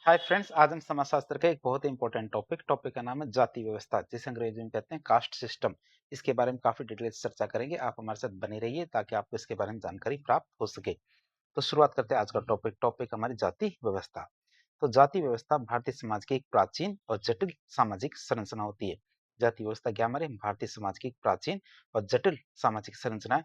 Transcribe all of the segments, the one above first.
Hi friends, आज हम समाजशास्त्र का एक बहुत ही इंपॉर्टेंट टॉपिक का नाम है जाति व्यवस्था, जिसे अंग्रेजी में कहते हैं कास्ट सिस्टम। इसके बारे में काफी डिटेल से चर्चा करेंगे। आप हमारे साथ बने रहिए ताकि आपको इसके बारे में जानकारी प्राप्त हो सके। तो शुरुआत करते हैं आज का टॉपिक हमारी जाति व्यवस्था। तो जाति व्यवस्था भारतीय समाज की एक प्राचीन और जटिल सामाजिक संरचना होती है। जाति व्यवस्था क्या हमारे भारतीय समाज की एक प्राचीन और जटिल सामाजिक संरचना है,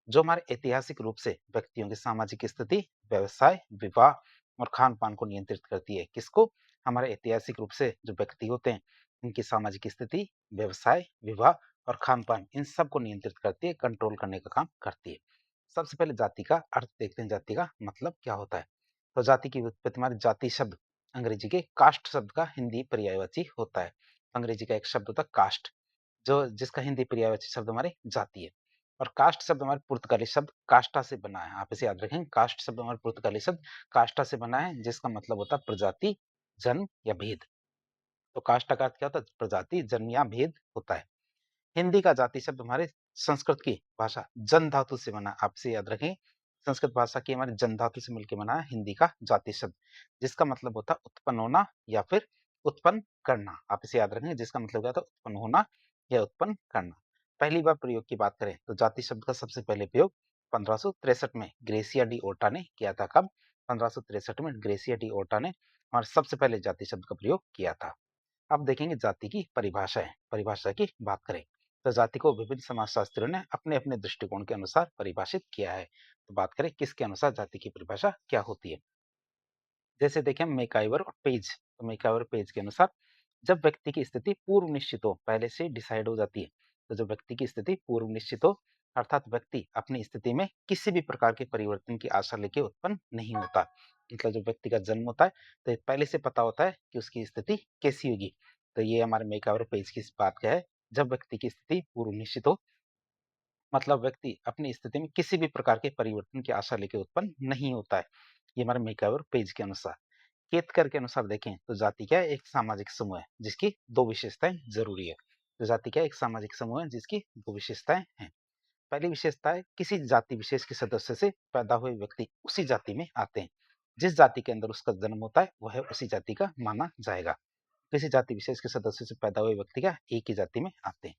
जो हमारे ऐतिहासिक रूप से व्यक्तियों की सामाजिक स्थिति, व्यवसाय, विवाह और खान पान को नियंत्रित करती है। किसको? हमारे ऐतिहासिक रूप से जो व्यक्ति होते हैं, उनकी सामाजिक स्थिति, व्यवसाय, विवाह और खान पान, इन सब को नियंत्रित करती है, कंट्रोल करने का काम करती है। सबसे पहले जाति का अर्थ देखते हैं। जाति का मतलब क्या होता है? तो जाति की व्युत्पत्ति हमारे जाति शब्द अंग्रेजी के कास्ट शब्द का हिंदी पर्यायवाची होता है। अंग्रेजी का एक शब्द होता है कास्ट, जो जिसका हिंदी पर्यायवाची शब्द हमारे जाति है। और कास्ट शब्द हमारे पुर्तगाली शब्द कास्टा से बना है। आप इसे याद रखें, कास्ट शब्द हमारे पुर्तगाली शब्द कास्टा से बना है, जिसका मतलब होता है प्रजाति, जन्म या भेद। तो कास्टा का अर्थ क्या होता है? प्रजाति, जन्म या भेद होता है। हिंदी का जाति शब्द हमारे संस्कृत की भाषा जन धातु से बना है। आप इसे याद रखें, संस्कृत भाषा की हमारे जन धातु से मिलकर बना है हिंदी का जाति शब्द, जिसका मतलब होता है उत्पन्न होना या फिर उत्पन्न करना। आप इसे याद रखेंगे, जिसका मतलब क्या होता है? उत्पन्न होना या उत्पन्न करना। पहली बार प्रयोग की बात करें तो जाति शब्द का सबसे पहले प्रयोग 1563 में ग्रेसिया डी ओर्टा ने किया था। कब? 1563 में ग्रेसिया डी ओर्टा ने और सबसे पहले जाति शब्द का प्रयोग किया था। अब देखेंगे जाति की परिभाषा की बात करें तो जाति को विभिन्न समाजशास्त्रियों ने अपने अपने दृष्टिकोण के अनुसार परिभाषित किया है। तो बात करें किसके अनुसार जाति की परिभाषा क्या होती है। जैसे देखें मेकाइवर और पेज, तो मेकाइवर और पेज के अनुसार जब व्यक्ति की स्थिति पूर्व निश्चित हो, पहले से डिसाइड हो जाती है। तो जब व्यक्ति की स्थिति पूर्व निश्चित हो, अर्थात व्यक्ति अपनी स्थिति में किसी भी प्रकार के परिवर्तन की आशा लेके उत्पन्न नहीं होता। मतलब जब व्यक्ति का जन्म होता है तो ये पहले से पता होता है कि उसकी स्थिति कैसी होगी। तो ये हमारे मेकाइवर और पेज की इस बात का है, जब व्यक्ति की स्थिति पूर्व निश्चित हो, मतलब व्यक्ति अपनी स्थिति में किसी भी प्रकार के परिवर्तन की आशा लेके उत्पन्न नहीं होता है। ये हमारे मेकाइवर और पेज के अनुसार। केतकर के अनुसार देखें तो जाति क्या है? एक सामाजिक समूह है जिसकी दो विशेषताएं जरूरी है। तो जाति क्या है? एक सामाजिक समूह है जिसकी दो विशेषताएं हैं। पहली विशेषता है, किसी जाति विशेष के सदस्य से पैदा हुए व्यक्ति उसी जाति में आते हैं। जिस जाति के अंदर उसका जन्म होता है वह उसी जाति का माना जाएगा। किसी जाति विशेष के सदस्य से पैदा हुए व्यक्ति क्या एक ही जाति में आते हैं।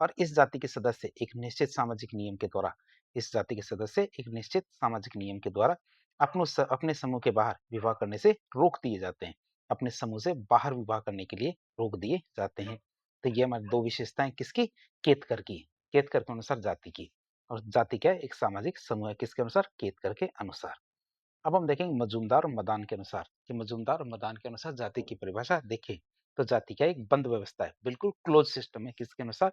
और इस जाति के सदस्य एक निश्चित सामाजिक नियम के द्वारा इस जाति के सदस्य एक निश्चित सामाजिक नियम के द्वारा अपने समूह के बाहर विवाह करने से रोक दिए जाते हैं। अपने समूह से बाहर विवाह करने के लिए रोक दिए जाते हैं। तो ये हमारी दो विशेषताएं किसकी? केतकर की। केतकर के अनुसार जाति की। और जाति क्या है? एक सामाजिक समूह है। किसके अनुसार? केतकर के अनुसार। अब हम देखेंगे मजूमदार और मदान के अनुसार कि मजूमदार और मदान के अनुसार जाति की परिभाषा देखें तो जाति क्या है? एक बंद व्यवस्था है, बिल्कुल क्लोज सिस्टम है। किसके अनुसार?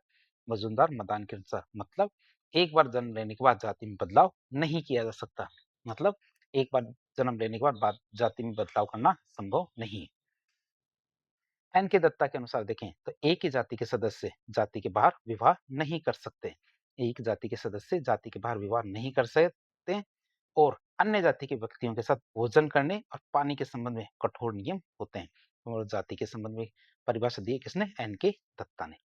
मजूमदार मदान के अनुसार। मतलब एक बार जन्म लेने के बाद जाति में बदलाव नहीं किया जा सकता। मतलब एक बार जन्म लेने के बाद जाति में बदलाव करना संभव नहीं है। एन के दत्ता के अनुसार देखें तो एक ही जाति के सदस्य जाति के बाहर विवाह नहीं कर सकते। एक जाति के सदस्य जाति के बाहर विवाह नहीं कर सकते और अन्य जाति के व्यक्तियों के साथ भोजन करने और पानी के संबंध में कठोर नियम होते हैं। और जाति के संबंध में परिभाषा दी है किसने? एन के दत्ता ने।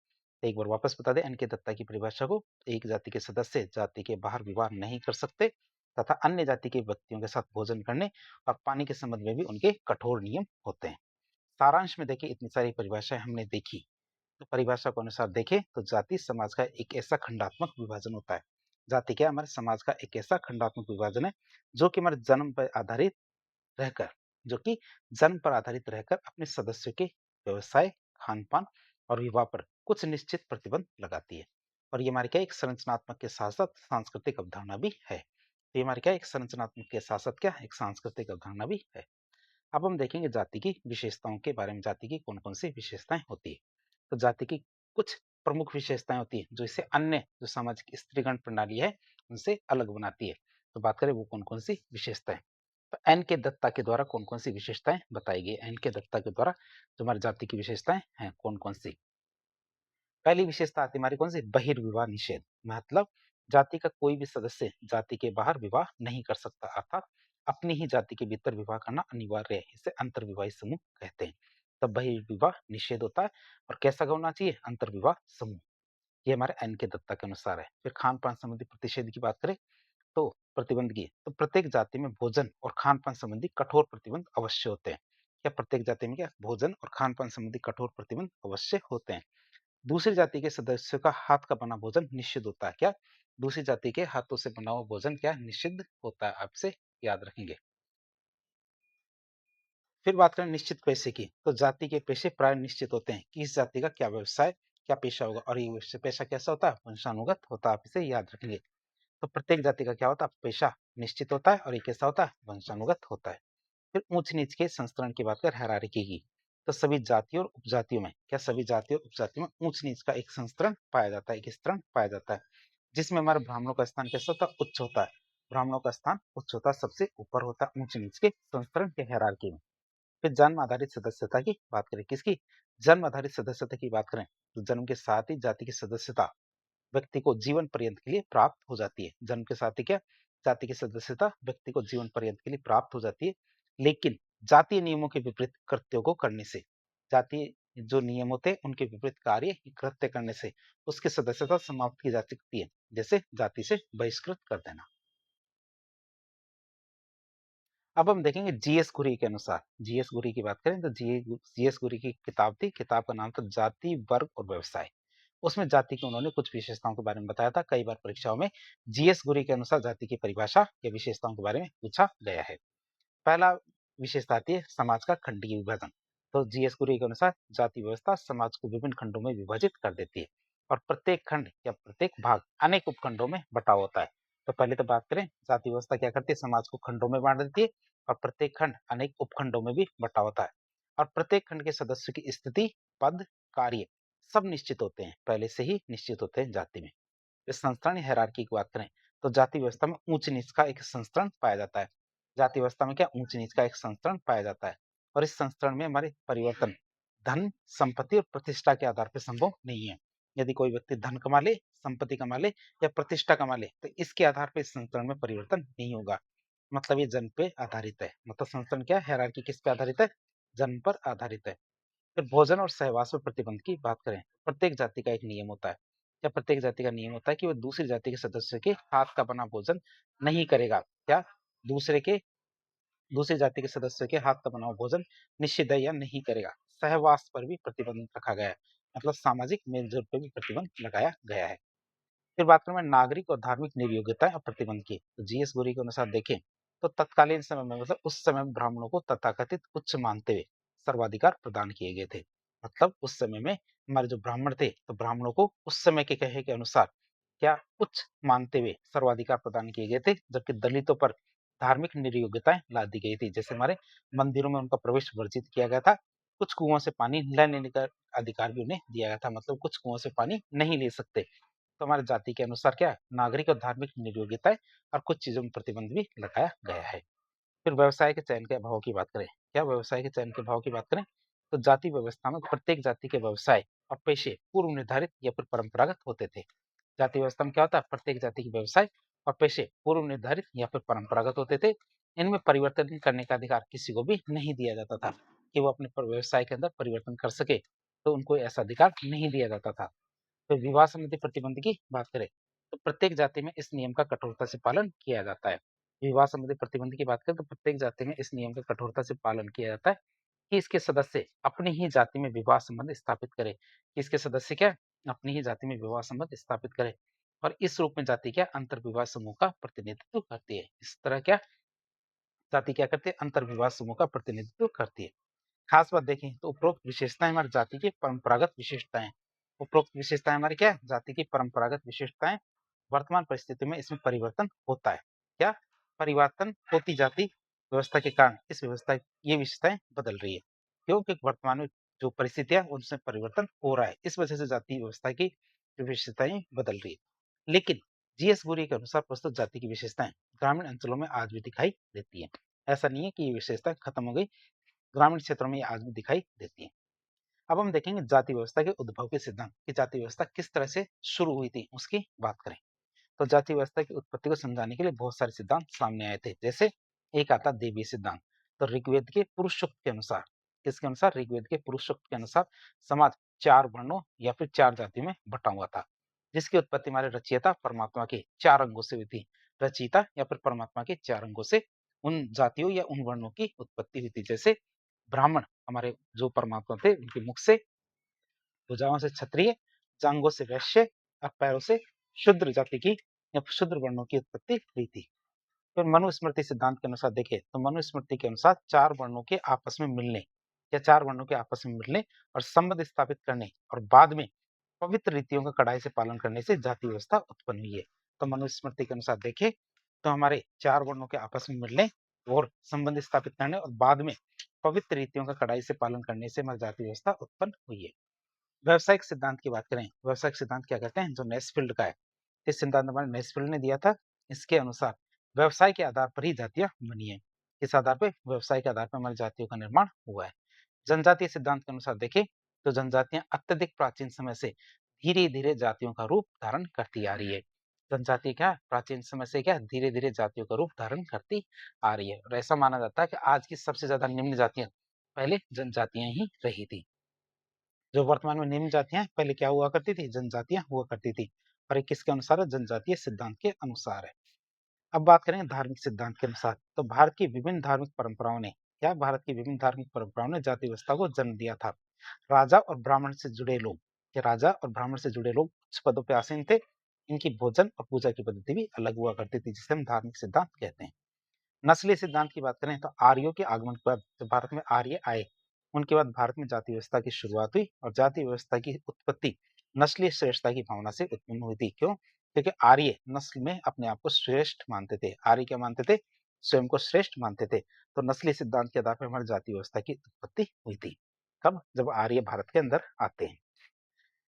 तो एक बार वापस बता दें एन के दत्ता की परिभाषा को। एक जाति के सदस्य जाति के बाहर विवाह नहीं कर सकते तथा अन्य जाति के व्यक्तियों के साथ भोजन करने और पानी के संबंध में भी उनके कठोर नियम होते हैं। सारांश में देखिए, इतनी सारी परिभाषाएं हमने देखी। तो परिभाषा के अनुसार देखें तो जाति समाज का एक ऐसा खंडात्मक विभाजन होता है। जाति क्या? हमारे समाज का एक ऐसा खंडात्मक विभाजन है जो कि हमारे रहकर जन्म पर आधारित रहकर अपने सदस्यों के व्यवसाय, खान पान और विवाह पर कुछ निश्चित प्रतिबंध लगाती है। और ये हमारे क्या? एक संरचनात्मक के साथ साथ सांस्कृतिक अवधारणा भी है। तो ये हमारे क्या? एक संरचनात्मक के साथ साथ क्या? एक सांस्कृतिक अवधारणा भी है। अब हम देखेंगे जाति की विशेषताओं के बारे में। जाति की कौन कौन सी विशेषताएं होती है? तो जाति की कुछ प्रमुख विशेषताएं होती है जो इसे अन्य जो सामाजिक स्त्रीगण प्रणाली है उनसे अलग बनाती है। तो बात करें वो कौन कौन सी विशेषताएं। तो एन के दत्ता के द्वारा कौन कौन सी विशेषताएं बताई गई? एन के दत्ता के द्वारा जो हमारी जाति की विशेषताएं हैं कौन कौन सी। पहली विशेषता आती है हमारी कौन सी? बहिर्विवाह निषेध। मतलब जाति का कोई भी सदस्य जाति के बाहर विवाह नहीं कर सकता, अर्थात अपनी ही जाति के भीतर विवाह करना अनिवार्य है। इसे अंतर्विवाही समूह कहते हैं। तब बहिर्विवाह निषेध होता है। और कैसा होना चाहिए? अंतर्विवाह समूह। ये हमारे एन के दत्ता के अनुसार है। फिर खान पान संबंधी प्रतिषेध की बात करें तो प्रतिबंध की तो प्रत्येक जाति में भोजन और खान पान संबंधी कठोर प्रतिबंध अवश्य होते हैं। क्या प्रत्येक जाति में क्या भोजन और खान-पान संबंधी कठोर प्रतिबंध अवश्य होते हैं? दूसरी जाति के सदस्यों का हाथ का बना भोजन निषिद्ध होता है क्या? दूसरी जाति के हाथों से बना हुआ भोजन क्या निषिद्ध होता है? आप इसे याद रखेंगे। फिर बात करें निश्चित पेशे की, तो जाति के पेशे प्राय निश्चित होते हैं कि इस जाति का क्या व्यवसाय, क्या पेशा होगा और ये पेशा कैसा होता है? वंशानुगत होता है, आप इसे याद रखेंगे। तो प्रत्येक जाति का क्या होता है? पेशा निश्चित होता है और ये कैसा होता है? वंशानुगत होता है। फिर ऊंच-नीच के संस्करण की बात करें हायरार्की की, तो सभी जातियों और उपजातियों में क्या सभी जातियों और उपजातियों में ऊंच-नीच का एक संस्करण पाया जाता है, एक स्तरण पाया जाता है, जिसमें हमारे ब्राह्मणों का स्थान कैसा होता है? उच्च होता है। ब्राह्मणों का स्थान उच्च होता है, सबसे ऊपर होता है ऊंच-नीच के संस्करण के हायरार्की में। फिर जन्म आधारित सदस्यता की बात करें, किसकी? जन्म आधारित सदस्यता की बात करें, तो जन्म के साथ ही जाति की सदस्यता व्यक्ति को जीवन पर्यंत के लिए प्राप्त हो जाती है। जन्म के साथ ही क्या? जाति की सदस्यता व्यक्ति को जीवन पर्यंत के लिए प्राप्त हो जाती है। लेकिन जातीय नियमों के विपरीत कृत्यों को करने से, जातीय जो नियम होते हैं उनके विपरीत कार्य, कृत्य करने से उसकी सदस्यता समाप्त की जा सकती है। जैसे जाति से बहिष्कृत कर देना। अब हम देखेंगे जीएस गुरी के अनुसार, जीएस गुरी की बात करें तो जीएस गुरी की किताब थी, किताब का नाम था जाति, वर्ग और व्यवसाय। उसमें जाति की उन्होंने कुछ विशेषताओं के बारे में बताया था। कई बार परीक्षाओं में जीएस गुरी के अनुसार जाति की परिभाषा या विशेषताओं के बारे में पूछा गया है। पहला विशेषता आती है समाज का खंडीय विभाजन। तो जीएस गुरी के अनुसार जाति व्यवस्था समाज को विभिन्न खंडों में विभाजित कर देती है और प्रत्येक खंड या प्रत्येक भाग अनेक उपखंडों में बटा होता है। तो पहले तो बात करें जाति व्यवस्था क्या करती है? समाज को खंडों में बांट देती है और प्रत्येक खंड अनेक उपखंडों में भी बटा होता है और प्रत्येक खंड के सदस्यों की स्थिति, पद, कार्य सब निश्चित होते हैं, पहले से ही निश्चित होते हैं जाति में। इस संस्थान हायरार्की की बात करें तो जाति व्यवस्था में ऊंच नीच का एक संस्करण पाया जाता है। जाति व्यवस्था में क्या ऊंच नीच का एक संस्करण पाया जाता है और इस संस्करण में हमारे परिवर्तन धन, संपत्ति और प्रतिष्ठा के आधार पर संभव नहीं है। यदि कोई व्यक्ति धन कमा ले, संपत्ति कमा ले या प्रतिष्ठा कमा ले तो इसके आधार पर इस संस्करण में परिवर्तन नहीं होगा। मतलब ये जन्म पे आधारित है। मतलब संस्करण क्या है? हायरार्की किस पे आधारित है? जन्म पर आधारित है। फिर भोजन और सहवास में प्रतिबंध की बात करें, प्रत्येक जाति का एक नियम होता है। क्या प्रत्येक जाति का नियम होता है कि वह दूसरी जाति के सदस्य के हाथ का बना भोजन नहीं करेगा? क्या दूसरे के दूसरी जाति के सदस्य के हाथ का बना हुआ भोजन निषिद्ध है या नहीं करेगा? सहवास पर भी प्रतिबंध रखा गया है, मतलब सामाजिक मेलजोल पर भी प्रतिबंध लगाया गया है। फिर बात करूं मैं नागरिक और धार्मिक निर्योग्यता और प्रतिबंध की, तो जीएस गुरी के अनुसार देखें तो तत्कालीन समय में मतलब उस समय में ब्राह्मणों को तथाकथित उच्च मानते हुए सर्वाधिकार प्रदान किए गए थे। मतलब उस समय में हमारे जो ब्राह्मण थे तो ब्राह्मणों को उस समय के कहे के अनुसार क्या उच्च मानते हुए सर्वाधिकार प्रदान किए गए थे, जबकि दलितों पर धार्मिक निर्योग्यताएं ला दी गई थी। जैसे हमारे मंदिरों में उनका प्रवेश वर्जित किया गया था, कुछ कुओं से पानी लेने का अधिकार भी उन्हें दिया गया था, मतलब कुछ कुओं से पानी नहीं ले सकते। तो हमारे जाति के अनुसार क्या है? नागरिक और धार्मिक नियोग्यता है और कुछ चीजों में प्रतिबंध भी लगाया गया है। फिर व्यवसाय के चयन के अभाव की बात करें, क्या व्यवसाय के चयन के अभाव की बात करें तो जाति व्यवस्था में प्रत्येक जाति के व्यवसाय और पेशे पूर्व निर्धारित या फिर परंपरागत होते थे। जाति व्यवस्था में क्या होता है? प्रत्येक जाति के व्यवसाय और पेशे पूर्व निर्धारित या फिर परंपरागत होते थे। इनमें परिवर्तन करने का अधिकार किसी को भी नहीं दिया जाता था कि वो अपने व्यवसाय के अंदर परिवर्तन कर सके, तो उनको ऐसा अधिकार नहीं दिया जाता था। तो विवाह संबंधी प्रतिबंध की बात करें तो प्रत्येक जाति में इस नियम का कठोरता से पालन किया जाता है। विवाह संबंधी प्रतिबंध की बात करें तो प्रत्येक जाति में इस नियम का कठोरता से पालन किया जाता है कि इसके सदस्य अपनी ही जाति में विवाह संबंध स्थापित करें, कि इसके सदस्य क्या अपनी ही जाति में विवाह संबंध स्थापित करें और इस रूप में जाति क्या अंतर विवाह समूह का प्रतिनिधित्व करती है। इस तरह क्या जाति क्या करती है? अंतर विवाह समूह का प्रतिनिधित्व करती है। खास बात देखें तो उपरोक्त विशेषताएं हमारी जाति की परंपरागत विशेषताएं, उपरोक्त विशेषताएं हमारी क्या है? जाति की परंपरागत विशेषताएं। वर्तमान परिस्थिति में इसमें परिवर्तन होता है, क्या परिवर्तन होती जाति व्यवस्था के कारण इस व्यवस्था ये विशेषताएं बदल रही है, क्योंकि वर्तमान में जो परिस्थितियां उनसे परिवर्तन हो रहा है, इस वजह से जाति व्यवस्था की जो विशेषताएं बदल रही है। लेकिन जीएस गुरी के अनुसार प्रस्तुत जाति की विशेषताएं ग्रामीण अंचलों में आज भी दिखाई देती है। ऐसा नहीं है कि ये विशेषताएं खत्म हो गई, ग्रामीण क्षेत्रों में ये आज भी दिखाई देती है। अब हम देखेंगे जाति व्यवस्था के उद्भव के सिद्धांत कि जाति व्यवस्था किस तरह से शुरू हुई थी उसकी बात करें। तो जाति व्यवस्था की उत्पत्ति को समझाने के लिए बहुत सारे सिद्धांत सामने आए थे। जैसे एक आता देवीय सिद्धांत, तो ऋग्वेद के पुरुष सूक्त के अनुसार, किसके अनुसार? ऋग्वेद के पुरुष सूक्त के अनुसार समाज 4 वर्णों या फिर 4 जातियों में बटा हुआ था, जिसकी उत्पत्ति हमारे रचयिता परमात्मा के 4 अंगों से हुई थी। रचयिता या फिर परमात्मा के 4 अंगों से उन जातियों या उन वर्णों की उत्पत्ति हुई थी। जैसे ब्राह्मण हमारे जो परमात्मा थे उनके मुख से, भुजाओं से क्षत्रिय, जांघों से वैश्य और पैरों से शूद्र जाति की या शूद्र वर्णों की उत्पत्ति हुई थी। फिर मनुस्मृति सिद्धांत के अनुसार देखें तो मनुस्मृति के अनुसार चार वर्णों के आपस में मिलने या चार वर्णों के आपस में मिलने और संबंध स्थापित करने और बाद में पवित्र रीतियों का कड़ाई से पालन करने से जाति व्यवस्था उत्पन्न हुई है। तो मनुस्मृति के अनुसार देखें तो हमारे चार वर्णों के आपस में मिलने और संबंध स्थापित करने और बाद में पवित्र रीतियों का कड़ाई से पालन करने से हमारी जाति व्यवस्था उत्पन्न हुई है। व्यावसायिक सिद्धांत की बात करें, व्यावसायिक सिद्धांत क्या कहते हैं, जो नेस्फील्ड का है, इस सिद्धांत हमारे नेस्फील्ड ने दिया था। इसके अनुसार व्यवसाय के आधार पर ही जातियां बनी है। किस आधार पर? व्यवसाय के आधार पर हमारी जातियों का निर्माण हुआ है। जनजातीय सिद्धांत के अनुसार देखें तो जनजातियां अत्यधिक प्राचीन समय से धीरे धीरे जातियों का रूप धारण करती आ रही है। जनजाति क्या प्राचीन समय से क्या धीरे धीरे जातियों का रूप धारण करती आ रही है और ऐसा माना जाता है कि आज की सबसे ज्यादा निम्न जातियां पहले जनजातियां ही रही थी। जो वर्तमान में निम्न जातियां पहले क्या हुआ करती थी? जनजातियां हुआ करती थी। और ये किसके अनुसार है? जनजातीय सिद्धांत के अनुसार है। अब बात करें धार्मिक सिद्धांत के अनुसार तो भारत की विभिन्न धार्मिक परंपराओं ने भारत की विभिन्न धार्मिक परंपराओं ने जाति व्यवस्था को जन्म दिया था। राजा और ब्राह्मण से जुड़े लोग राजा और ब्राह्मण से जुड़े लोग उच्च पदों पर आसीन थे। इनकी भोजन और पूजा की पद्धति भी अलग हुआ करती थी, जिसे हम धार्मिक सिद्धांत कहते हैं। नस्लीय सिद्धांत की बात करें तो आर्यों के आगमन के बाद जब भारत में आर्य आए उनके बाद भारत में जाति व्यवस्था की शुरुआत हुई और जाति व्यवस्था की उत्पत्ति नस्लीय श्रेष्ठता की भावना से उत्पन्न हुई थी। क्यों? क्योंकि आर्य नस्ल में अपने आप को श्रेष्ठ मानते थे। आर्य क्या मानते थे? स्वयं को श्रेष्ठ मानते थे। तो नस्लीय सिद्धांत के आधार पर हमारी जाति व्यवस्था की उत्पत्ति हुई थी। कब? जब आर्य भारत के अंदर आते हैं।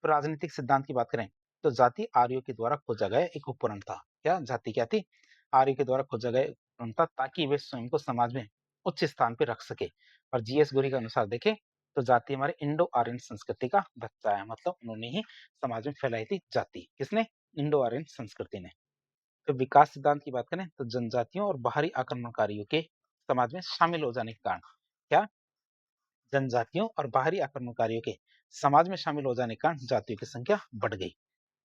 तो राजनीतिक सिद्धांत की बात करें तो जाति आर्यों के द्वारा खोजा गया एक उपकरण था। क्या जाति क्या थी? आर्य के द्वारा खोजा गया उपकरण था ताकि वे स्वयं को समाज में उच्च स्थान पर रख सके। और जीएस गुरी के अनुसार देखें तो जाति हमारे इंडो आर्यन संस्कृति का बच्चा है, मतलब उन्होंने ही समाज में फैलाई थी जाति। किसने? इंडो आर्यन संस्कृति ने। तो विकास सिद्धांत की बात करें तो जनजातियों और बाहरी आक्रमणकारियों के समाज में शामिल हो जाने के कारण क्या जनजातियों और बाहरी आक्रमणकारियों के समाज में शामिल हो जाने के कारण जातियों की संख्या बढ़ गई।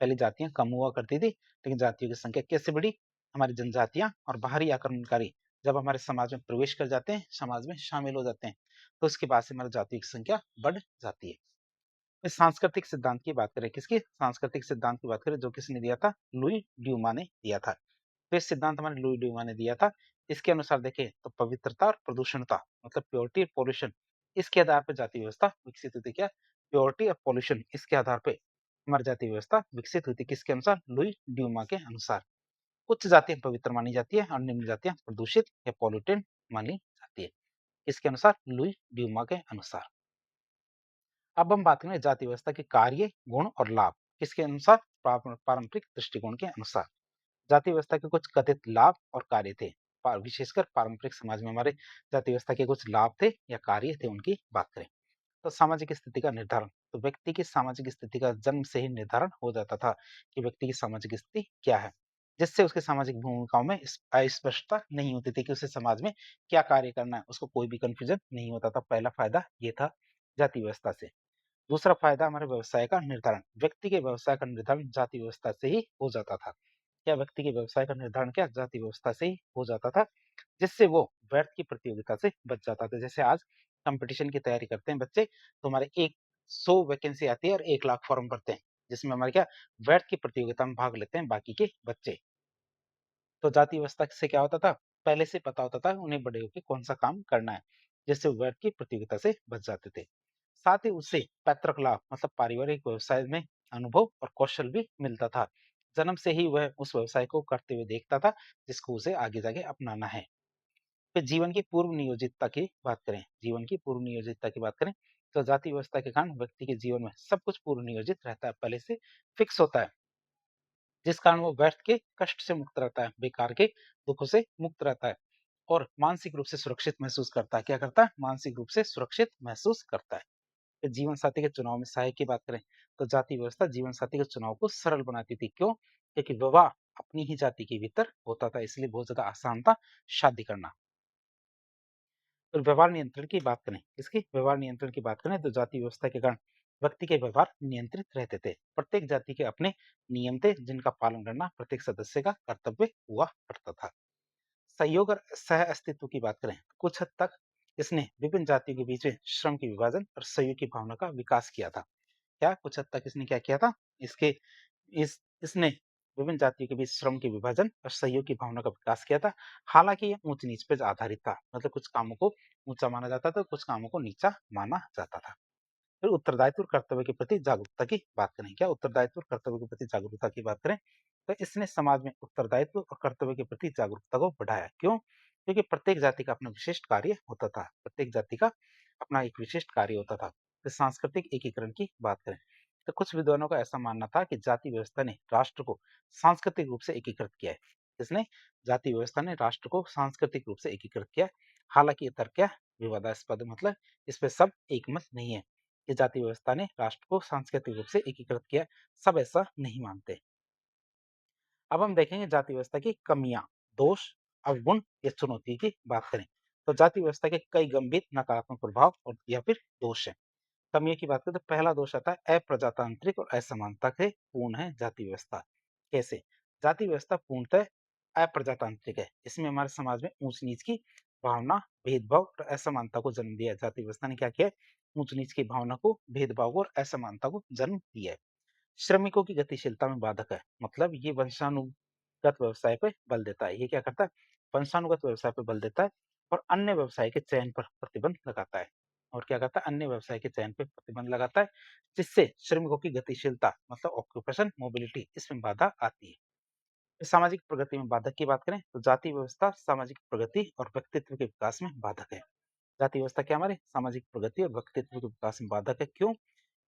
पहले जातियां कम हुआ करती थी लेकिन जातियों की संख्या कैसे बढ़ी? हमारी जनजातियां और बाहरी आक्रमणकारी जब हमारे समाज में प्रवेश कर जाते हैं, समाज में शामिल हो जाते हैं, तो उसके बाद से हमारी जातियों की संख्या बढ़ जाती है। इस सांस्कृतिक सिद्धांत की बात करें, किसकी सांस्कृतिक सिद्धांत की बात करें, जो किसने दिया था? लुई ड्यूमा ने दिया था। तो इस सिद्धांत हमारे लुई ड्यूमा ने दिया था। इसके अनुसार देखें तो पवित्रता और प्रदूषणता मतलब प्योरिटी और पॉल्यूशन, इसके आधार पर जाति व्यवस्था विकसित हुई थी। क्या? प्योरिटी और पॉल्यूशन, इसके आधार पर हमारी जाति व्यवस्था विकसित हुई थी। किसके अनुसार? लुई ड्यूमा के अनुसार। उच्च जातियां पवित्र मानी जाती है और निम्न जातियां प्रदूषित या पॉल्यूटेड मानी जाती है। इसके अनुसार लुई ड्यूमा के अनुसार। अब हम बात करें जाति व्यवस्था के कार्य, गुण और लाभ। किसके अनुसार? पारंपरिक दृष्टिकोण के अनुसार। जाति व्यवस्था के कुछ कथित लाभ और कार्य थे। विशेषकर पारंपरिक समाज में हमारे जाति व्यवस्था के कुछ लाभ थे या कार्य थे, उनकी बात करें तो सामाजिक स्थिति का निर्धारण। तो व्यक्ति की सामाजिक स्थिति का जन्म से ही निर्धारण हो जाता था कि व्यक्ति की सामाजिक स्थिति क्या है, जिससे उसके सामाजिक भूमिकाओं में अस्पष्टता नहीं होती थी कि उसे समाज में क्या कार्य करना है, उसको कोई भी कंफ्यूजन नहीं होता था। पहला फायदा ये था जाति व्यवस्था से। दूसरा फायदा हमारे व्यवसाय का निर्धारण। व्यक्ति के व्यवसाय का निर्धारण जाति व्यवस्था से ही हो जाता था। क्या? व्यक्ति के व्यवसाय का निर्धारण क्या जाति व्यवस्था से ही हो जाता था, जिससे वो व्यर्थ की प्रतियोगिता से बच जाता था। जैसे आज कंपटीशन की तैयारी करते हैं बच्चे तो हमारे 100 वैकेंसी आती है और 1 लाख फॉर्म भरते हैं, जिसमें हमारे क्या व्यर्थ की प्रतियोगिता में भाग लेते हैं बाकी के बच्चे। तो जाति व्यवस्था से क्या होता था? पहले से पता होता था उन्हें बड़े होकर कौन सा काम करना है, जिससे वो व्यर्थ की प्रतियोगिता से बच जाते थे। साथ ही उससे पैतृक लाभ मतलब पारिवारिक व्यवसाय में अनुभव और कौशल भी मिलता था। जन्म से ही वह उस व्यवसाय को करते हुए देखता था जिसको उसे आगे जाके अपनाना है। फिर जीवन की पूर्व नियोजितता की बात करें, जीवन की पूर्व नियोजितता की बात करें तो जाति व्यवस्था के कारण व्यक्ति के जीवन में सब कुछ पूर्व नियोजित रहता है, पहले से फिक्स होता है, जिस कारण वो व्यर्थ के कष्ट से मुक्त रहता है, बेकार के दुखों से मुक्त रहता है और मानसिक रूप से सुरक्षित महसूस करता है। क्या करता है? मानसिक रूप से सुरक्षित महसूस करता है। फिर जीवन साथी के चुनाव में सहायक की बात करें तो जाति व्यवस्था जीवन साथी के चुनाव को सरल बनाती थी। क्यों? क्योंकि विवाह अपनी ही जाति के भीतर होता था, इसलिए बहुत ज्यादा आसान था शादी करना। फिर व्यवहार नियंत्रण की बात करें, इसकी व्यवहार नियंत्रण की बात करें तो जाति व्यवस्था के कारण व्यक्ति के व्यवहार नियंत्रित रहते थे। प्रत्येक जाति के अपने नियम थे जिनका पालन करना प्रत्येक सदस्य का कर्तव्य हुआ करता था। सहयोग और सह अस्तित्व की बात करें कुछ हद तक इसने विभिन्न जातियों के बीच में श्रम के विभाजन और सहयोग की भावना का विकास किया था। क्या कुछ हद तक इसने क्या किया था? इसके इस इसने विभिन्न जातियों के बीच श्रम के विभाजन और सहयोग की भावना का विकास किया था। हालाँकि ये ऊँच-नीच पे आधारित था। मतलब कुछ कामों को ऊँचा माना जाता था, कुछ कामों को नीचा माना जाता था। फिर उत्तरदायित्व और कर्तव्य के प्रति जागरूकता की बात करें। क्या उत्तरदायित्व और कर्तव्य के प्रति जागरूकता की बात करें, तो इसने समाज में उत्तरदायित्व और कर्तव्य के प्रति जागरूकता को बढ़ाया। क्यों? क्योंकि प्रत्येक जाति का अपना विशिष्ट कार्य होता था। प्रत्येक जाति का अपना एक विशिष्ट कार्य होता था। तो सांस्कृतिक एकीकरण की बात करें, तो कुछ विद्वानों का ऐसा मानना था कि जाति व्यवस्था ने राष्ट्र को सांस्कृतिक रूप से एकीकृत किया है। इसने जाति व्यवस्था ने राष्ट्र को सांस्कृतिक रूप से एकीकृत किया है। हालाँकि ये तर्क क्या है? विवादास्पद है, मतलब इस पे सब एकमत नहीं है। कि जाति व्यवस्था ने राष्ट्र को सांस्कृतिक रूप से एकीकृत किया, सब ऐसा नहीं मानते। अब हम देखेंगे जाति व्यवस्था की कमियां, दोष, अवगुण या चुनौती की बात करें, तो जाति व्यवस्था के कई गंभीर नकारात्मक प्रभाव और या फिर दोष हैं। कमियों की बात करें तो पहला दोष आता है अप्रजातांत्रिक और असमानता से पूर्ण है जाति व्यवस्था। कैसे? जाति व्यवस्था पूर्णतः अप्रजातांत्रिक है। इसमें हमारे समाज में ऊंच नीच की भावना, भेदभाव और असमानता को जन्म दिया है। जाति व्यवस्था ने क्या किया है? ऊंच नीच की भावना को, भेदभाव को और असमानता को जन्म दिया है। श्रमिकों की गतिशीलता में बाधक है, मतलब ये वंशानुगत व्यवसाय पे बल देता है। ये क्या करता है? वंशानुगत व्यवसाय पे बल देता है और अन्य व्यवसाय के चयन पर प्रतिबंध लगाता है। और क्या करता है? अन्य व्यवसाय के चयन पे प्रतिबंध लगाता है, जिससे श्रमिकों की गतिशीलता मतलब ऑक्यूपेशन मोबिलिटी इसमें बाधा आती है। फिर सामाजिक प्रगति में बाधक की बात करें तो जाति व्यवस्था सामाजिक प्रगति और व्यक्तित्व के विकास में बाधक है। जाति व्यवस्था क्या हमारे सामाजिक प्रगति और व्यक्तित्व के विकास में बाधक है। क्यों?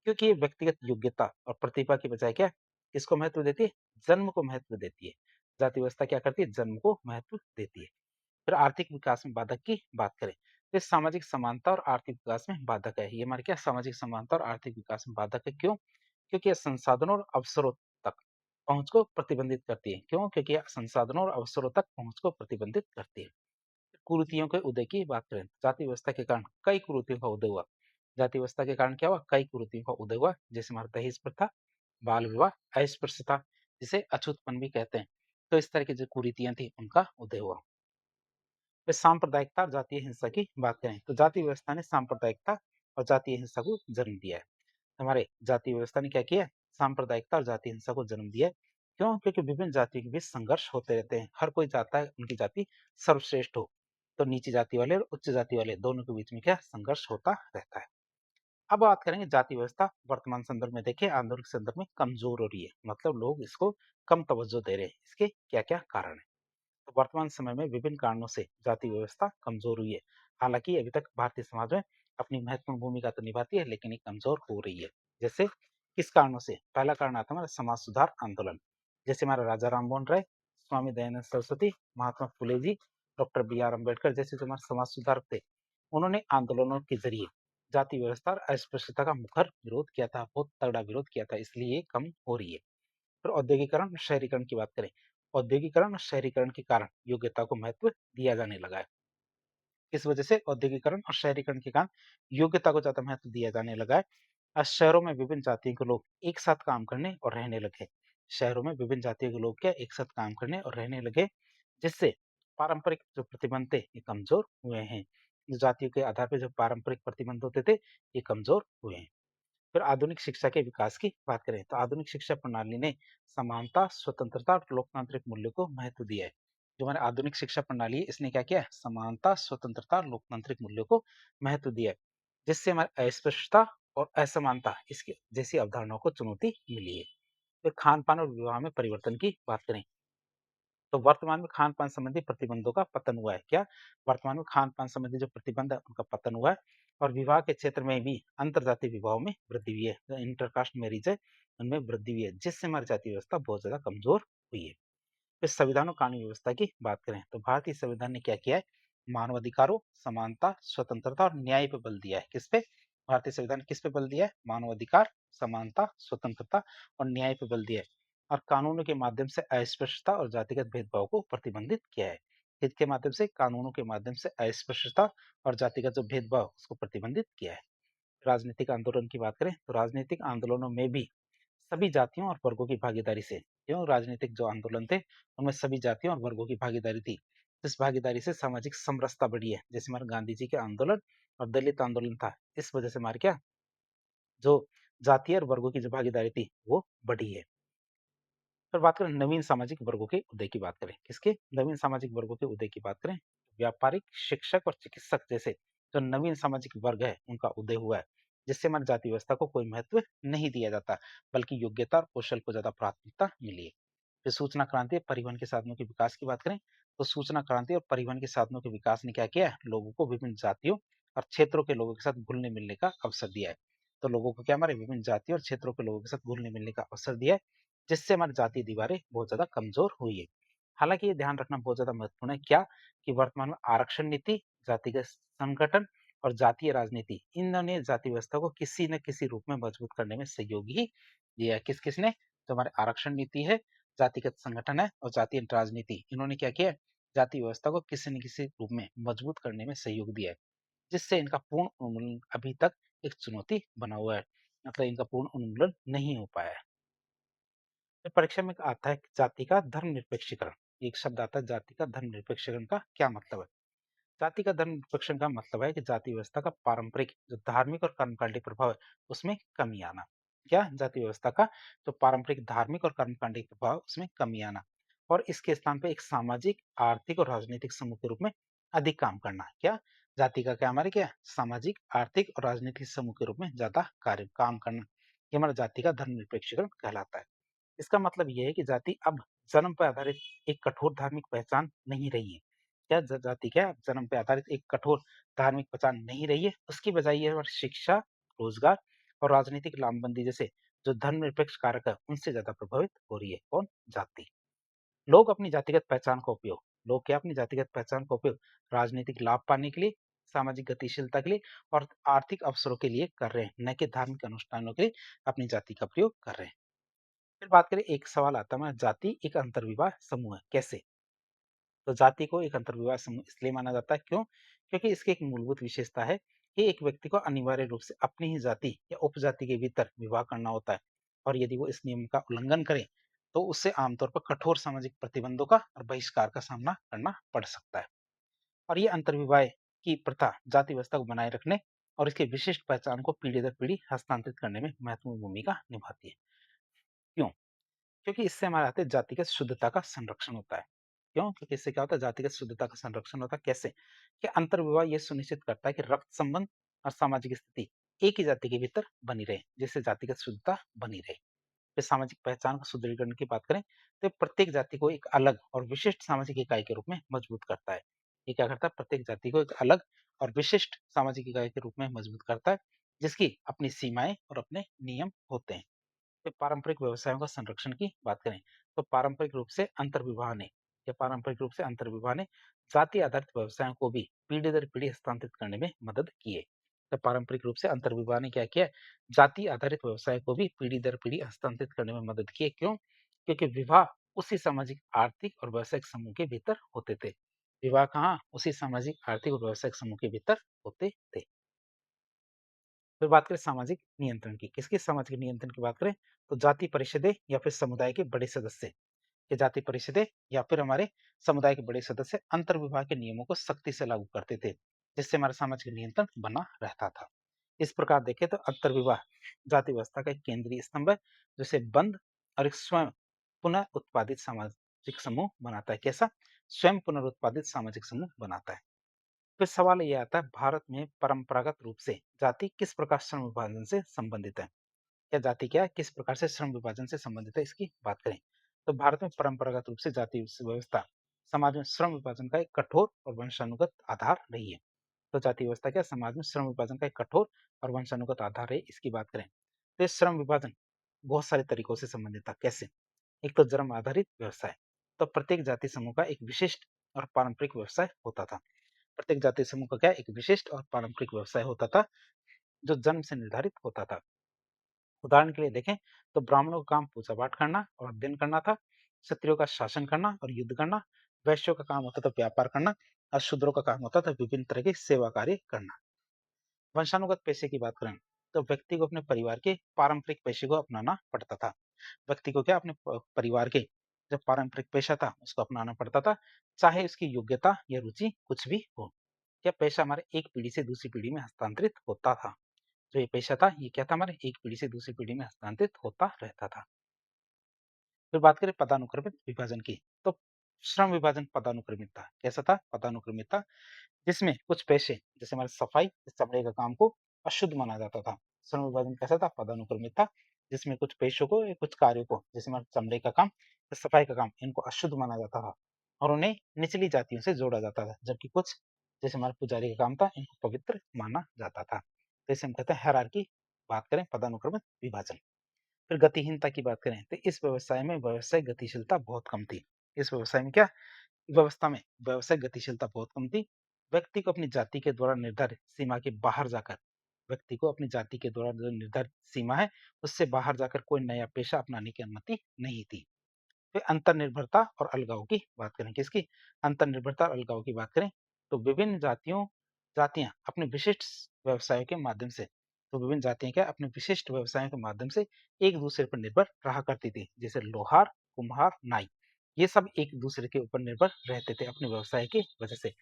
क्योंकि ये व्यक्तिगत योग्यता और प्रतिभा की बजाय क्या किसको महत्व देती है? जन्म को महत्व देती है। जाति व्यवस्था क्या करती है? जन्म को महत्व देती है। फिर आर्थिक विकास में बाधक की बात करें तो सामाजिक समानता और आर्थिक विकास में बाधक है। ये हमारे क्या सामाजिक समानता और आर्थिक विकास में बाधक है। क्यों? क्योंकि यह संसाधनों और अवसरों तक पहुंच को प्रतिबंधित करती है। क्यों? क्योंकि यह संसाधनों और अवसरों तक पहुंच को प्रतिबंधित करती है। कुरीतियों के उदय की बात करें, जाति व्यवस्था के कारण कई कुरीतियों का उदय हुआ। जाति व्यवस्था के कारण क्या हुआ? कई कुरीतियों का उदय हुआ, जैसे हमारा दहेज प्रथा, बाल विवाह, अस्पृश्यता, जिसे अछूतपन भी कहते हैं। तो इस तरह की जो कुरीतियां थी उनका उदय हुआ। फिर सांप्रदायिकता और जातीय हिंसा की बात करें तो जाति व्यवस्था ने सांप्रदायिकता और जातीय हिंसा को जन्म दिया है। हमारे जाति व्यवस्था ने क्या किया है? सांप्रदायिकता और जातीय हिंसा को जन्म दिया है। क्यों? क्योंकि विभिन्न जातियों के बीच संघर्ष होते रहते हैं। हर कोई चाहता है उनकी जाति सर्वश्रेष्ठ हो, तो नीची जाति वाले और उच्च जाति वाले दोनों के बीच में क्या संघर्ष होता रहता है। अब बात करेंगे जाति व्यवस्था वर्तमान संदर्भ में, देखिए आधुनिक संदर्भ में कमजोर हो रही है, मतलब लोग इसको कम तवज्जो दे रहे हैं। इसके क्या क्या कारण है? तो वर्तमान समय में विभिन्न कारणों से जाति व्यवस्था कमजोर हुई है। हालांकि अभी तक भारतीय समाज में अपनी महत्वपूर्ण भूमिका तो निभाती है, लेकिन ये कमजोर हो रही है। जैसे किस कारणों से? पहला कारण आता है हमारा समाज सुधार आंदोलन। जैसे हमारा राजा राममोहन राय, स्वामी दयानंद सरस्वती, महात्मा फुले जी, डॉक्टर बी आर अम्बेडकर जैसे जो हमारे समाज सुधारक थे, उन्होंने आंदोलनों के जरिए जाति व्यवस्था और अस्पृश्यता का मुखर विरोध किया था, बहुत तगड़ा विरोध किया था, इसलिए ये कम हो रही है। फिर औद्योगिकरण और शहरीकरण की बात करें, औद्योगिकरण और शहरीकरण के कारण योग्यता को महत्व दिया जाने लगा है। इस वजह से औद्योगिकरण और शहरीकरण के कारण योग्यता को ज्यादा महत्व दिया जाने लगा है। आज शहरों में विभिन्न जातियों के लोग एक साथ काम करने और रहने लगे। शहरों में विभिन्न जातियों के लोग क्या एक साथ काम करने और रहने लगे, जिससे पारंपरिक जो प्रतिबंध थे ये कमजोर हुए हैं। जो जातियों के आधार पर जो पारंपरिक प्रतिबंध होते थे ये कमजोर हुए हैं। फिर आधुनिक शिक्षा के विकास की बात करें तो आधुनिक शिक्षा प्रणाली ने समानता, स्वतंत्रता और लोकतांत्रिक मूल्यों को महत्व दिया है। जो हमारी आधुनिक शिक्षा प्रणाली है इसने क्या किया है? समानता, स्वतंत्रता और लोकतांत्रिक मूल्यों को महत्व दिया है, जिससे हमारी अस्पृश्यता और असमानता इसकी जैसी अवधारणाओं को चुनौती मिली है। फिर खान पान और विवाह में परिवर्तन की बात करें तो वर्तमान में खान पान संबंधी प्रतिबंधों का पतन हुआ है। क्या? वर्तमान में खान पान संबंधी जो प्रतिबंध है उनका पतन हुआ है और विवाह के क्षेत्र में भी अंतरजातीय विवाहों में वृद्धि हुई है। जो इंटरकास्ट मैरिज है उनमें वृद्धि हुई है, जिससे हमारी जाति व्यवस्था बहुत ज्यादा कमजोर हुई है। फिर संविधान और कानून व्यवस्था की बात करें तो भारतीय संविधान ने क्या किया है? मानवाधिकारों, समानता, स्वतंत्रता और न्याय पर बल दिया है। किस पे? भारतीय संविधान किस पे बल दिया है? मानवाधिकार, समानता, स्वतंत्रता और न्याय पे बल दिया है। और कानूनों के माध्यम से अस्पृश्यता और जातिगत भेदभाव को प्रतिबंधित किया है। किसके माध्यम से? कानूनों के माध्यम से अस्पृश्यता और जातिगत जो भेदभाव उसको प्रतिबंधित किया है। राजनीतिक आंदोलन की बात करें तो राजनीतिक आंदोलनों में भी सभी जातियों और वर्गों की भागीदारी से, क्यों राजनीतिक जो आंदोलन थे उनमें सभी जातियों और वर्गों की भागीदारी थी, इस भागीदारी से सामाजिक समरसता बढ़ी है, जैसे हमारे गांधी जी के आंदोलन और दलित आंदोलन था, इस वजह से हमारे क्या जो जातीय और वर्गों की जो भागीदारी थी वो बढ़ी है। फिर बात करें नवीन सामाजिक वर्गों के उदय की बात करें, किसके नवीन सामाजिक वर्गों के उदय की बात करें, व्यापारिक, शिक्षक और चिकित्सक जैसे जो नवीन सामाजिक वर्ग है उनका उदय हुआ है, जिससे हमारी जाति व्यवस्था को कोई महत्व नहीं दिया जाता, बल्कि योग्यता और कौशल को ज्यादा प्राथमिकता मिली है। फिर सूचना क्रांति और परिवहन के साधनों के विकास की बात करें, तो सूचना क्रांति और परिवहन के साधनों के विकास ने क्या किया है, लोगों को विभिन्न जातियों और क्षेत्रों के लोगों के साथ घुलने मिलने का अवसर दिया है। तो लोगों को क्या हमारे विभिन्न जातियों और क्षेत्रों के लोगों के साथ घुलने मिलने का अवसर दिया है, जिससे हमारी जातीय दीवारें बहुत ज्यादा कमजोर हुई है। हालांकि ये ध्यान रखना बहुत ज्यादा महत्वपूर्ण है क्या कि वर्तमान में आरक्षण नीति, जातिगत संगठन और जातीय राजनीति, इन्होंने जाति व्यवस्था को किसी न किसी रूप में मजबूत करने में सहयोग ही दिया है। किस किसने, जो हमारे आरक्षण नीति है, जातिगत संगठन है और जातीय राजनीति, इन्होंने क्या किया है, जाति व्यवस्था को किसी न किसी रूप में मजबूत करने में सहयोग दिया है, जिससे इनका पूर्ण उन्मूलन अभी तक एक चुनौती बना हुआ है, मतलब इनका पूर्ण उन्मूलन नहीं हो पाया है। फिर परीक्षा में आता है कि जाति का धर्मनिरपेक्षीकरण, एक शब्द आता है जाति का धर्मनिरपेक्षीकरण का क्या मतलब है। जाति का धर्मनिरपेक्षण का मतलब है कि जाति व्यवस्था का पारंपरिक जो धार्मिक और कर्मकांडी प्रभाव है उसमें कमी आना। क्या जाति व्यवस्था का जो पारंपरिक धार्मिक और कर्मकांडी प्रभाव उसमें कमी आना और इसके स्थान पर एक सामाजिक, आर्थिक और राजनीतिक समूह के रूप में अधिक काम करना। क्या जाति का क्या हमारे क्या सामाजिक, आर्थिक और राजनीतिक समूह के रूप में ज्यादा कार्य काम करना, ये हमारा जाति का धर्मनिरपेक्षीकरण कहलाता है। इसका मतलब ये है कि जाति अब जन्म पर आधारित एक कठोर धार्मिक पहचान नहीं रही है। क्या जाति क्या जन्म पे आधारित एक कठोर धार्मिक पहचान नहीं रही है, उसकी बजाय ये हमारी शिक्षा, रोजगार और राजनीतिक लामबंदी जैसे जो धर्मनिरपेक्ष कारक है उनसे ज्यादा प्रभावित हो रही है। कौन? जाति। लोग अपनी जातिगत पहचान का उपयोग लोग क्या अपनी जातिगत पहचान का उपयोग राजनीतिक लाभ पाने के लिए, सामाजिक गतिशीलता के लिए और आर्थिक अवसरों के लिए कर रहे हैं, न कि धार्मिक अनुष्ठानों के लिए अपनी जाति का प्रयोग कर रहे हैं। फिर बात करें, एक सवाल आता है हमारा, जाति एक अंतर्विवाह समूह है, कैसे? तो जाति को एक अंतर्विवाह समूह इसलिए माना जाता है, क्यों? क्योंकि इसकी एक मूलभूत विशेषता है कि एक व्यक्ति को अनिवार्य रूप से अपनी ही जाति या उपजाति के भीतर विवाह करना होता है और यदि वो इस नियम का उल्लंघन करे तो उससे आमतौर पर कठोर सामाजिक प्रतिबंधों का और बहिष्कार का सामना करना पड़ सकता है। और ये अंतर्विवाह की प्रथा जाति व्यवस्था को बनाए रखने और इसकी विशिष्ट पहचान को पीढ़ी दर पीढ़ी हस्तांतरित करने में महत्वपूर्ण भूमिका निभाती है। क्यों? क्योंकि इससे हमारे आते जातिगत शुद्धता का संरक्षण होता है। क्यों? क्योंकि इससे क्या होता है, जातिगत शुद्धता का संरक्षण होता है। कैसे? कि अंतर्विवाह ये सुनिश्चित करता है कि रक्त संबंध और सामाजिक स्थिति एक ही जाति के भीतर बनी रहे, जिससे जातिगत शुद्धता बनी रहे। फिर सामाजिक पहचान का सुदृढ़ीकरण की बात करें तो प्रत्येक जाति को एक अलग और विशिष्ट सामाजिक इकाई के रूप में मजबूत करता है। ये क्या करता है, प्रत्येक जाति को एक अलग और विशिष्ट सामाजिक इकाई के रूप में मजबूत करता है, जिसकी अपनी सीमाएं और अपने नियम होते हैं। फिर पारंपरिक व्यवसायों का संरक्षण की बात करें तो पारंपरिक रूप से अंतर्विवाह ने जाति आधारित व्यवसायों को भी पीढ़ी दर पीढ़ी हस्तांतरित करने में मदद की है। तो पारंपरिक रूप से अंतर्विवाह ने क्या किया, जाति आधारित व्यवसाय को भी पीढ़ी दर पीढ़ी हस्तांतरित करने में मदद की है। क्यों? क्योंकि विवाह उसी सामाजिक, आर्थिक और व्यवसायिक समूह के भीतर होते थे। विवाह कहाँ? उसी सामाजिक, आर्थिक और व्यवसायिक समूह के भीतर होते थे। फिर बात करें सामाजिक नियंत्रण की, किसकी सामाजिक नियंत्रण की बात करें तो जाति परिषदें या फिर समुदाय के बड़े सदस्य, ये जाति परिषदें या फिर हमारे समुदाय के बड़े सदस्य अंतर्विवाह के नियमों को सख्ती से लागू करते थे, जिससे हमारा सामाजिक नियंत्रण बना रहता था। इस प्रकार देखें तो अंतर्विवाह जाति व्यवस्था का एक केंद्रीय स्तंभ है, जिसे बंद और एक स्वयं पुनः उत्पादित सामाजिक समूह बनाता है। कैसा? स्वयं पुनरुत्पादित सामाजिक समूह बनाता है। फिर सवाल ये आता है, भारत में परंपरागत रूप से जाति किस प्रकार श्रम विभाजन से संबंधित है? या जाति क्या है, किस प्रकार से श्रम विभाजन से संबंधित है, इसकी बात करें तो भारत में परंपरागत रूप से जाति व्यवस्था समाज में श्रम विभाजन का एक कठोर और वंशानुगत आधार रही है। तो जाति व्यवस्था क्या समाज में श्रम विभाजन का एक कठोर और वंशानुगत आधार है, इसकी बात करें तो ये श्रम विभाजन बहुत सारे तरीकों से संबंधित था। कैसे? एक तो जन्म आधारित व्यवसाय, तो प्रत्येक जाति समूह का एक विशिष्ट और पारंपरिक व्यवसाय होता था। प्रत्येक जाति समूह का क्या एक विशिष्ट और पारंपरिक व्यवसाय होता था, जो जन्म से निर्धारित होता था। उदाहरण के लिए देखें तो ब्राह्मणों का काम पूजा पाठ करना और अध्ययन करना था, क्षत्रियों का शासन करना और युद्ध करना, वैश्यों का काम होता था व्यापार करना और शूद्रों का काम होता था विभिन्न तरह के सेवा कार्य करना। वंशानुगत पेशे की बात करें तो व्यक्ति को अपने परिवार के पारंपरिक पेशे को अपनाना पड़ता था। व्यक्ति को क्या अपने परिवार के जो पारंपरिक पेशा था उसको अपनाना पड़ता था, चाहे उसकी योग्यता या रुचि कुछ भी हो। यह पेशा हमारे एक पीढ़ी से दूसरी पीढ़ी में हस्तांतरित होता था। जो ये पेशा था ये क्या था, हमारे एक पीढ़ी से दूसरी पीढ़ी में हस्तांतरित होता रहता था। फिर बात करें पदानुक्रमित विभाजन की, तो श्रम विभाजन पदानुक्रमित था। कैसा था? पदानुक्रमित था, जिसमें कुछ पेशे जैसे हमारे सफाई, चमड़े का काम को अशुद्ध माना जाता था। श्रम विभाजन कैसा था? पदानुक्रमित था, जिसमें कुछ पेशों को या कुछ कार्यों को जैसे हमारे चमड़े का काम या सफाई का काम इनको अशुद्ध माना जाता था और उन्हें निचली जातियों से जोड़ा जाता था, जबकि कुछ जैसे हमारे पुजारी का काम था इनको पवित्र माना जाता था। तो इसे हम कहते हैं हायरार्की। बात करें पदानुक्रमित विभाजन। फिर गतिहीनता की बात करें तो इस व्यवसाय में व्यवसायिक गतिशीलता बहुत कम थी। इस व्यवसाय में क्या, व्यवस्था में व्यावसायिक गतिशीलता बहुत कम थी। व्यक्ति को अपनी जाति के द्वारा निर्धारित सीमा के बाहर जाकर व्यक्ति को अपनी जाति के द्वारा जो निर्धारित सीमा है उससे बाहर जाकर कोई नया पेशा अपनाने की अनुमति नहीं थी। फिर अंतर्निर्भरता और अलगाव की बात करें, किसकी? अंतर्निर्भरता और अलगाव की बात करें तो विभिन्न जातियां अपने विशिष्ट व्यवसायों के माध्यम से तो विभिन्न जातियां क्या अपने विशिष्ट व्यवसायों के माध्यम से एक दूसरे पर निर्भर रहा करती थी। जैसे लोहार, कुम्हार, नाई, ये सब एक दूसरे के ऊपर निर्भर रहते थे अपने व्यवसाय की वजह से।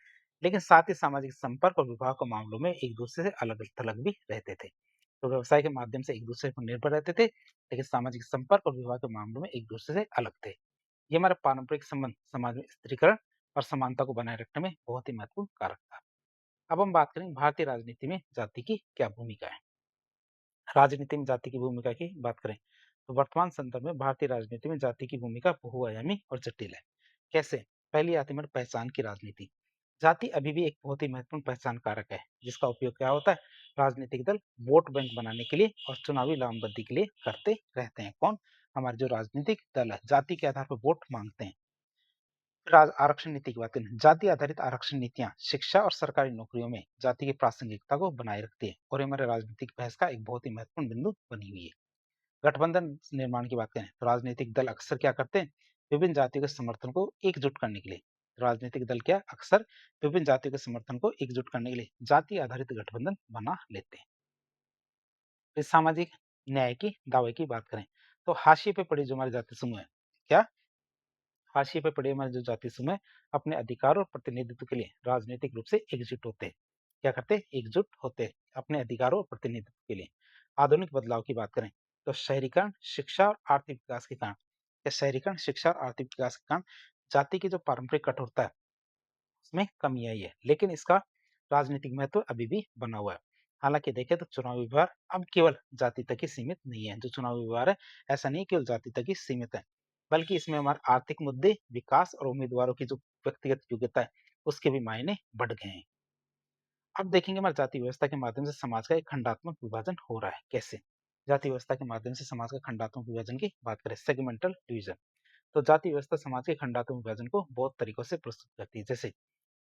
लेकिन साथ ही सामाजिक संपर्क और विवाह के मामलों में एक दूसरे से अलग थलग भी रहते थे। तो व्यवसाय के माध्यम से एक दूसरे पर निर्भर रहते थे, लेकिन सामाजिक संपर्क और विवाह के मामलों में एक दूसरे से अलग थे। ये हमारा पारंपरिक संबंध समाज में स्त्रीकरण और समानता को बनाए रखने में बहुत ही महत्वपूर्ण कारक था। अब हम बात करें भारतीय राजनीति में जाति की क्या भूमिका है। राजनीति में जाति की भूमिका की बात करें तो वर्तमान संदर्भ में भारतीय राजनीति में जाति की भूमिका बहुआयामी और जटिल है। कैसे? पहली आती है पहचान की राजनीति। जाति अभी भी एक बहुत ही महत्वपूर्ण पहचान कारक है, जिसका उपयोग क्या होता है? राजनीतिक दल वोट बैंक बनाने के लिए और चुनावी लामबंदी के लिए करते रहते हैं। कौन? हमारे जो राजनीतिक दल है जाति के आधार पर वोट मांगते हैं। आरक्षण नीति की बात करें, जाति आधारित आरक्षण नीतियां शिक्षा और सरकारी नौकरियों में जाति की प्रासंगिकता को बनाए रखती है और हमारे राजनीतिक बहस का एक बहुत ही महत्वपूर्ण बिंदु बनी हुई है। गठबंधन निर्माण की बात करें तो राजनीतिक दल अक्सर क्या करते हैं? विभिन्न जातियों के समर्थन को एकजुट करने के लिए राजनीतिक दल क्या अक्सर विभिन्न जातियों के समर्थन को एकजुट करने के लिए जाति आधारित गठबंधन बना लेते हैं। फिर सामाजिक न्याय की दावे की बात करें तो हाशिए पे पड़े जो हमारे जाति समूह है, क्या हाशिए पे पड़े हमारे जो जाति समूह है, अपने अधिकार और प्रतिनिधित्व के लिए राजनीतिक रूप से एकजुट होते हैं। क्या करते हैं? एकजुट होते हैं अपने अधिकारों और प्रतिनिधित्व के लिए। आधुनिक बदलाव की बात करें तो शहरीकरण, शिक्षा और आर्थिक विकास के कारण या शहरीकरण, शिक्षा और आर्थिक विकास के कारण जाति की जो पारंपरिक कठोरता है उसमें कमी आई है, लेकिन इसका राजनीतिक महत्व अभी भी बना हुआ है। हालांकि देखें तो चुनावी व्यवहार अब केवल जाति तक ही सीमित नहीं है। जो चुनावी व्यवहार है ऐसा नहीं केवल जाति तक ही सीमित है, बल्कि इसमें हमारे आर्थिक मुद्दे, विकास और उम्मीदवारों की जो व्यक्तिगत योग्यता है उसके भी मायने बढ़ गए हैं। अब देखेंगे हमारे जाति व्यवस्था के माध्यम से समाज का एक खंडात्मक विभाजन हो रहा है। कैसे? जाति व्यवस्था के माध्यम से समाज का खंडात्मक विभाजन की बात करें, सेगमेंटल डिवीजन, तो जाति व्यवस्था समाज के खंडात्मक विभाजन को बहुत तरीकों से प्रस्तुत करती है। जैसे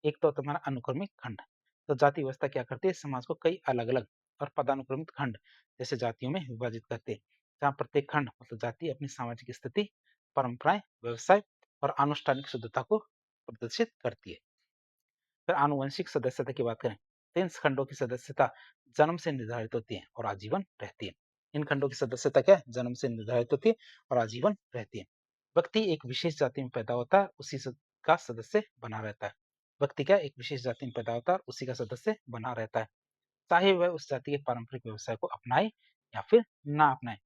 एक तो तुम्हारा अनुक्रमिक खंड, तो जाति व्यवस्था क्या करती है? समाज को कई अलग अलग और पदानुक्रमित खंड जैसे जातियों में विभाजित करते हैं, जहाँ प्रत्येक खंड मतलब जाति अपनी सामाजिक स्थिति, परंपराएं, व्यवसाय और आनुष्ठानिक शुद्धता को प्रदर्शित करती है। फिर आनुवंशिक सदस्यता की बात करें तो इन खंडों की सदस्यता जन्म से निर्धारित होती है और आजीवन रहती है। इन खंडों की सदस्यता क्या है? जन्म से निर्धारित होती है और आजीवन रहती है। व्यक्ति एक विशेष जाति में पैदा होता है, उसी का सदस्य बना रहता है। व्यक्ति क्या एक विशेष जाति में पैदा होता है और उसी का सदस्य बना रहता है, चाहे वह उस जाति के पारंपरिक व्यवसाय को अपनाए या फिर ना अपनाए,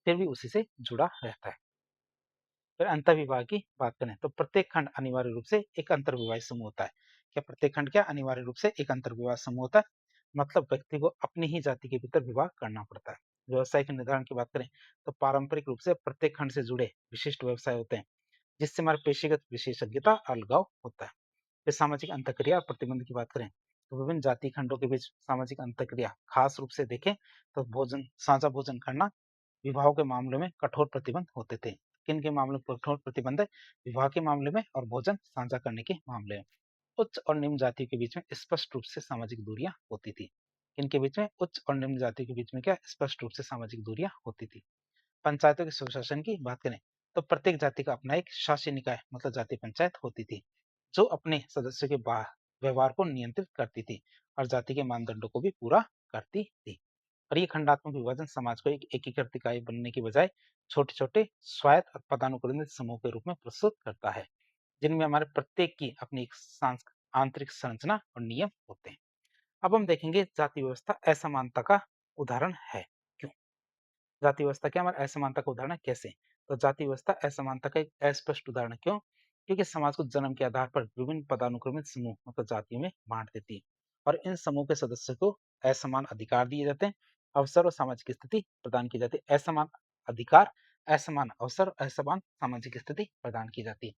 फिर भी उसी से जुड़ा रहता है। फिर अंतर्विवाह की बात करें तो प्रत्येक खंड अनिवार्य रूप से एक अंतर्विवाह समूह होता है। क्या प्रत्येक खंड क्या अनिवार्य रूप से एक अंतर्विवाह समूह होता है? मतलब व्यक्ति को अपनी ही जाति के भीतर विवाह करना पड़ता है। व्यवसाय के निर्धारण की बात करें तो पारंपरिक रूप से प्रत्येक खंड से जुड़े विशिष्ट व्यवसाय होते हैं, जिससे हमारे पेशेगत विशेषज्ञता अलगाव होता है। फिर सामाजिक अंतक्रिया और प्रतिबंध की बात करें तो विभिन्न जाति खंडों के बीच सामाजिक अंतक्रिया खास रूप से देखें तो भोजन, साझा भोजन करना, विवाहों के मामले में कठोर प्रतिबंध होते थे। किन के मामले में कठोर प्रतिबंध है? विवाह के मामले में और भोजन साझा करने के मामले में। उच्च और निम्न जातियों के बीच में स्पष्ट रूप से सामाजिक दूरियां होती थी। किनके बीच में? उच्च और निम्न जातियों के बीच में क्या स्पष्ट रूप से सामाजिक दूरियां होती थी। पंचायतों के सुशासन की बात करें तो प्रत्येक जाति का अपना एक शासी निकाय मतलब जाति पंचायत होती थी, जो अपने सदस्यों के व्यवहार को नियंत्रित करती थी और जाति के मानदंडों को भी पूरा करती थी। और ये खंडात्मक विभाजन समाज को एक एकीकृत इकाई बनने की बजाय छोटे-छोटे स्वायत्त और पदानुक्रमित समूह के रूप में प्रस्तुत करता है, जिनमें हमारे प्रत्येक की अपनी एक आंतरिक संरचना और नियम होते हैं। अब हम देखेंगे जाति व्यवस्था असमानता का उदाहरण है। क्यों? जाति व्यवस्था क्या हमारे असमानता का उदाहरण है, कैसे? तो जाति व्यवस्था असमानता का एक अस्पष्ट उदाहरण है। क्यों? क्योंकि समाज को जन्म के आधार पर विभिन्न पदानुक्रमित समूह मतलब जातियों में बांट देती है और इन समूह के सदस्यों को असमान अधिकार दिए जाते हैं, अवसर और सामाजिक स्थिति प्रदान की जाती है। असमान अधिकार, असमान अवसर, असमान सामाजिक स्थिति प्रदान की जाती है।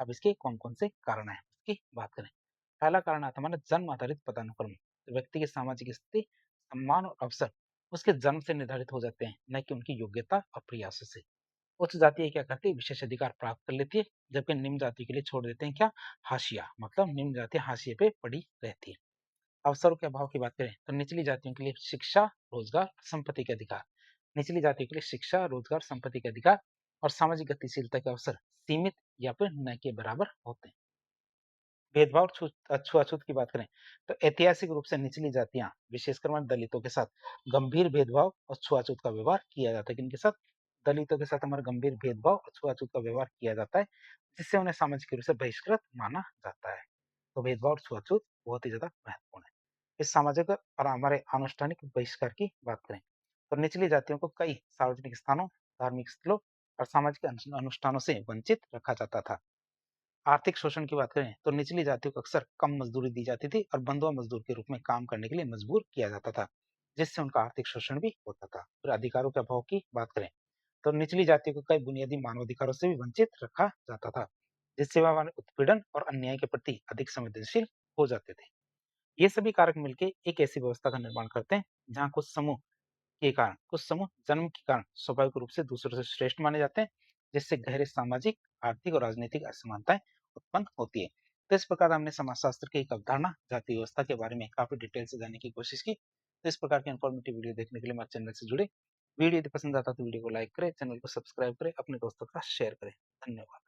अब इसके कौन-कौन से कारण हैं, इसकी बात करें। पहला कारण आता है हमारा जन्म आधारित पदानुक्रम। तो व्यक्ति की सामाजिक स्थिति, सम्मान और अवसर उसके जन्म से निर्धारित हो जाते हैं, न कि उनकी योग्यता और प्रयासों से। उच्च जाति क्या करती है, विशेष अधिकार प्राप्त कर लेती है, जबकि निम्न जाति के लिए छोड़ देते हैं क्या, हाशिया, मतलब निम्न जाति हाशिए पे पड़ी रहती है। अवसरों के अभाव की बात करें तो निचली जातियों के लिए शिक्षा, रोजगार, संपत्ति के अधिकार, निचली जातियों के लिए शिक्षा, रोजगार, संपत्ति के अधिकार और सामाजिक गतिशीलता के अवसर सीमित या फिर न के बराबर होते हैं। भेदभाव और छुआछूत की बात करें तो ऐतिहासिक रूप से निचली जातियां विशेषकर हमारे दलितों के साथ गंभीर भेदभाव और छुआछूत का व्यवहार किया जाता है। किनके साथ? दलितों के साथ हमारा गंभीर भेदभाव और छुआछूत का व्यवहार किया जाता है, जिससे उन्हें सामाजिक रूप से बहिष्कृत माना जाता है। तो भेदभाव और छुआछूत बहुत ही ज्यादा महत्वपूर्ण है। इस सामाजिक और हमारे अनुष्ठानिक बहिष्कार की बात करें तो निचली जातियों को कई सार्वजनिक स्थानों, धार्मिक स्थलों और सामाजिक अनुष्ठानों से वंचित रखा जाता था। आर्थिक शोषण की बात करें तो निचली जातियों को अक्सर कम मजदूरी दी जाती थी और बंधुआ मजदूर के रूप में काम करने के लिए मजबूर किया जाता था, जिससे उनका आर्थिक शोषण भी होता था। फिर अधिकारों के अभाव की बात करें तो निचली जातियों को कई बुनियादी मानवाधिकारों से भी वंचित रखा जाता था, जिससे वह हमारे उत्पीड़न और अन्याय के प्रति अधिक संवेदनशील हो जाते थे। ये सभी कारक मिलकर एक ऐसी व्यवस्था का निर्माण करते हैं जहाँ कुछ समूह जन्म के कारण स्वाभाविक रूप से दूसरों से श्रेष्ठ माने जाते हैं, जिससे गहरे सामाजिक, आर्थिक और राजनीतिक असमानताएं उत्पन्न होती है। तो इस प्रकार हमने समाजशास्त्र की एक अवधारणा जाति व्यवस्था के बारे में काफी डिटेल से जानने की कोशिश की। तो इस प्रकार की इन्फॉर्मेटिव वीडियो देखने के लिए हमारे चैनल से जुड़े। वीडियो यदि पसंद आता तो वीडियो को लाइक करें, चैनल को सब्सक्राइब करें, अपने दोस्तों के साथ शेयर करें। धन्यवाद।